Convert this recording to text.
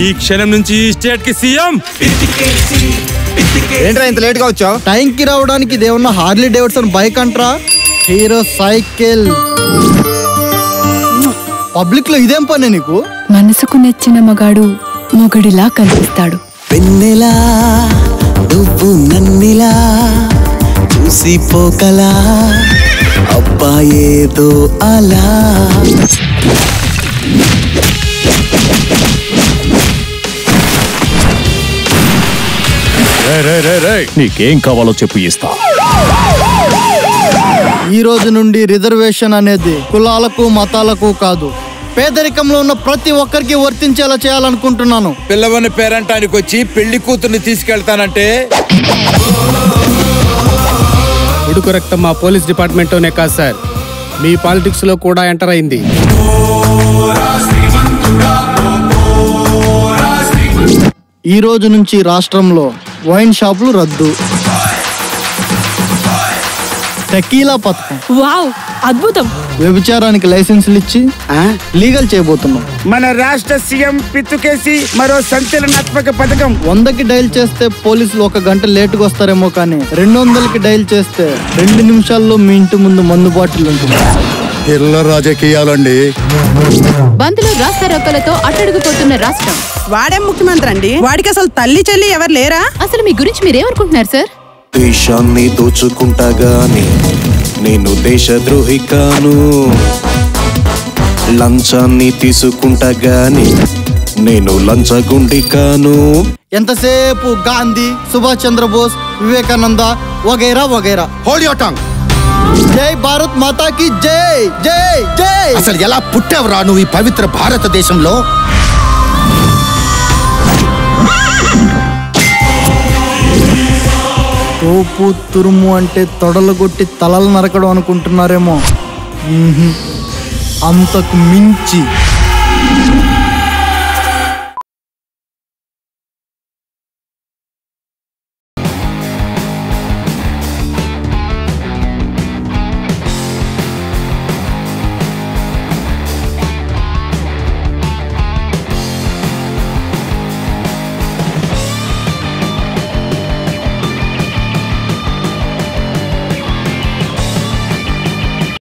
ఈ క్షణం నుంచి ఈ స్టేట్ కి సీఎం. ఏంట్రా ఇంత లేట్ గా వచ్చావు? టైం కి రావడానికి ఇదేమన్నా హార్లీ డేవిడ్సన్ బైక్ అంట్రా, హీరో సైకిల్. పబ్లిక్ లో ఇదేం పని నీకు? మనసుకు నచ్చిన మగాడు మొగడిలా కనిపిస్తాడు. పెన్నెలా నువ్వు నన్నిలా చూసిపోకలా అబ్బాయేదో అలా. నీకేం కావాలో చెప్పు, ఇస్తా. ఈ రోజు నుండి రిజర్వేషన్ అనేది కులాలకు మతాలకు కాదు, పేదరికంలో ఉన్న ప్రతి ఒక్కరికి వర్తించేలా చేయాలనుకుంటున్నాను. పిల్లవని పేరంటానికి వచ్చి పెళ్లి కూతుర్ని తీసుకెళ్తానంటే ఉడుకు రక్తం మా పోలీస్ డిపార్ట్మెంట్లోనే కాదు సార్, మీ పాలిటిక్స్ లో కూడా ఎంటర్ అయింది. ఈ రోజు నుంచి రాష్ట్రంలో వైన్ షాపులు రద్దు, టెకీలా పథకం, వావ్ అద్భుతం. వ్యభిచారానికి లైసెన్సులు ఇచ్చి లీగల్ చేయబోతున్నాం. మన రాష్ట్ర సీఎం పిత్తుకేసి మరో సంచలనాత్మక పథకం. 100కి డైల్ చేస్తే పోలీసులు 1 గంట లేటుగా వస్తారేమో, కానీ 200కి డైల్ చేస్తే 2 నిమిషాల్లో మీ ఇంటి ముందు మందు బాటిల్ ఉంటుంది. ఇళ్ళ రాజకీయాలండి. బంతులు రాస్తారోకలతో అట్టడుగుపోతున్న రాష్ట్రం. వాడే ముఖ్యమంత్రి అండి, వాడికి అసలు తల్లి చెల్లి ఎవరు లేరా? అసలు మీ గురించి మీరేమనుకుంటున్నారు సార్? దేశాన్ని దోచుకుంటా గాని నేను దేశద్రోహి కాను, లంచాన్ని తీసుకుంటా గాని నేను లంచగుండి కాను. ఎంతసేపు గాంధీ, సుభాష్ చంద్రబోస్, వివేకానంద వగైరా వగైరా. Hold your tongue. జై భారత్ మాతాకి జై జై జై. అసలు ఎలా పుట్టావురా నువ్వు ఈ పవిత్ర భారతదేశంలో? తోపు తురుము అంటే తొడలు కొట్టి తలలు నరకడం అనుకుంటున్నారేమో, అంతకు మించి